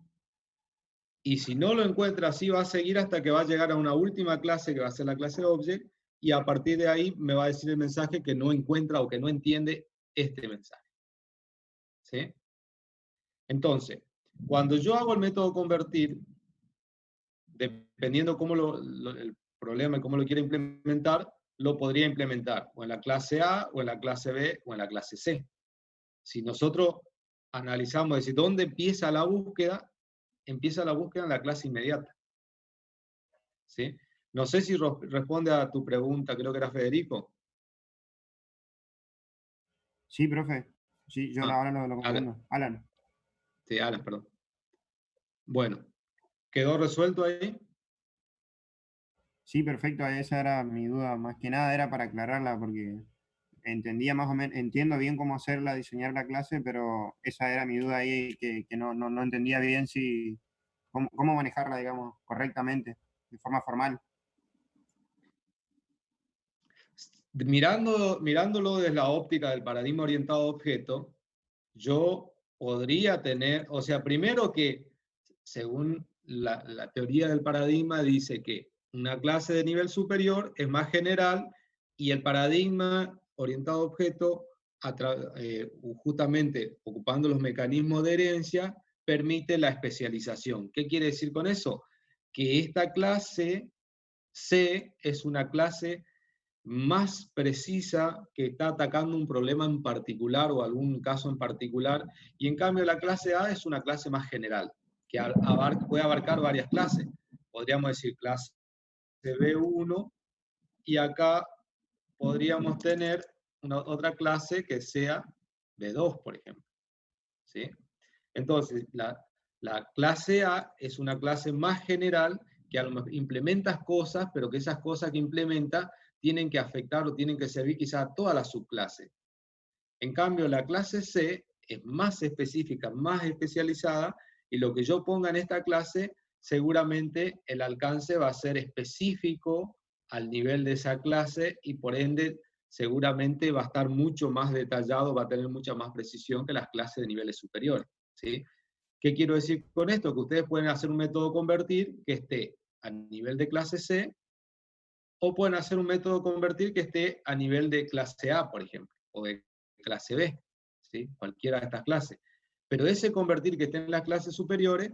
Y si no lo encuentra, así va a seguir hasta que va a llegar a una última clase, que va a ser la clase object, y a partir de ahí me va a decir el mensaje que no encuentra o que no entiende este mensaje. ¿Sí? Entonces, cuando yo hago el método convertir, dependiendo cómo el problema y cómo lo quiere implementar, lo podría implementar o en la clase A, o en la clase B, o en la clase C. Si nosotros analizamos, decir, ¿dónde empieza la búsqueda? Empieza la búsqueda en la clase inmediata. ¿Sí? No sé si responde a tu pregunta, creo que era Federico. Sí, profe. Sí, yo ahora lo comprendo. Alan. Sí, Alan, perdón. Bueno, ¿quedó resuelto ahí? Sí, perfecto. Esa era mi duda. Más que nada era para aclararla porque entendía más o menos, entiendo bien cómo hacerla, diseñar la clase, pero esa era mi duda ahí que no entendía bien cómo manejarla, digamos, correctamente, de forma formal. Mirándolo desde la óptica del paradigma orientado a objeto, yo podría tener, o sea, primero que, según la teoría del paradigma, dice que una clase de nivel superior es más general y el paradigma orientado a objeto, justamente ocupando los mecanismos de herencia, permite la especialización. ¿Qué quiere decir con eso? Que esta clase C es una clase más precisa, que está atacando un problema en particular o algún caso en particular, y en cambio la clase A es una clase más general, que puede abarcar varias clases. Podríamos decir clase B1, y acá podríamos tener otra clase que sea B2, por ejemplo. ¿Sí? Entonces, la clase A es una clase más general que a lo mejor implementas cosas, pero que esas cosas que implementa tienen que afectar o tienen que servir quizá a toda la subclase. En cambio, la clase C es más específica, más especializada, y lo que yo ponga en esta clase, seguramente el alcance va a ser específico al nivel de esa clase, y por ende seguramente va a estar mucho más detallado, va a tener mucha más precisión que las clases de niveles superiores. ¿Sí? ¿Qué quiero decir con esto? Que ustedes pueden hacer un método convertir que esté a nivel de clase C, o pueden hacer un método convertir que esté a nivel de clase A, por ejemplo, o de clase B, ¿sí? Cualquiera de estas clases. Pero ese convertir que esté en las clases superiores,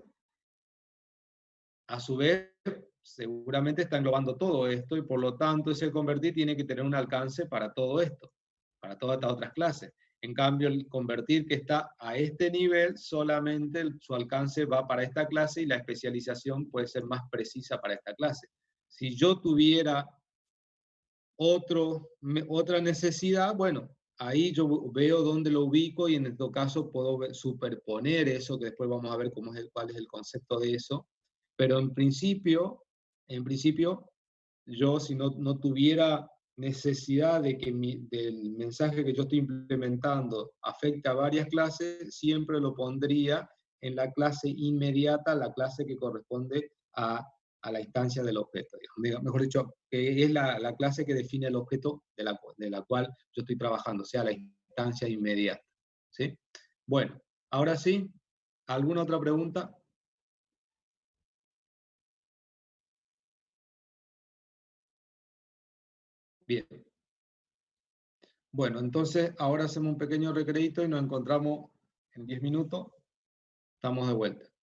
a su vez, seguramente está englobando todo esto, y por lo tanto ese convertir tiene que tener un alcance para todo esto, para todas estas otras clases. En cambio, el convertir que está a este nivel, solamente su alcance va para esta clase y la especialización puede ser más precisa para esta clase. Si yo tuviera otra necesidad, bueno, ahí yo veo dónde lo ubico y en este caso puedo superponer eso, que después vamos a ver cuál es el concepto de eso. Pero en principio yo si no tuviera necesidad de que del mensaje que yo estoy implementando afecte a varias clases, siempre lo pondría en la clase inmediata, la clase que corresponde a la instancia del objeto. Mejor dicho, que es la clase que define el objeto de la cual yo estoy trabajando, o sea, la instancia inmediata. ¿Sí? Bueno, ahora sí, ¿alguna otra pregunta? Bien. Bueno, entonces ahora hacemos un pequeño recreito y nos encontramos en 10 minutos. Estamos de vuelta.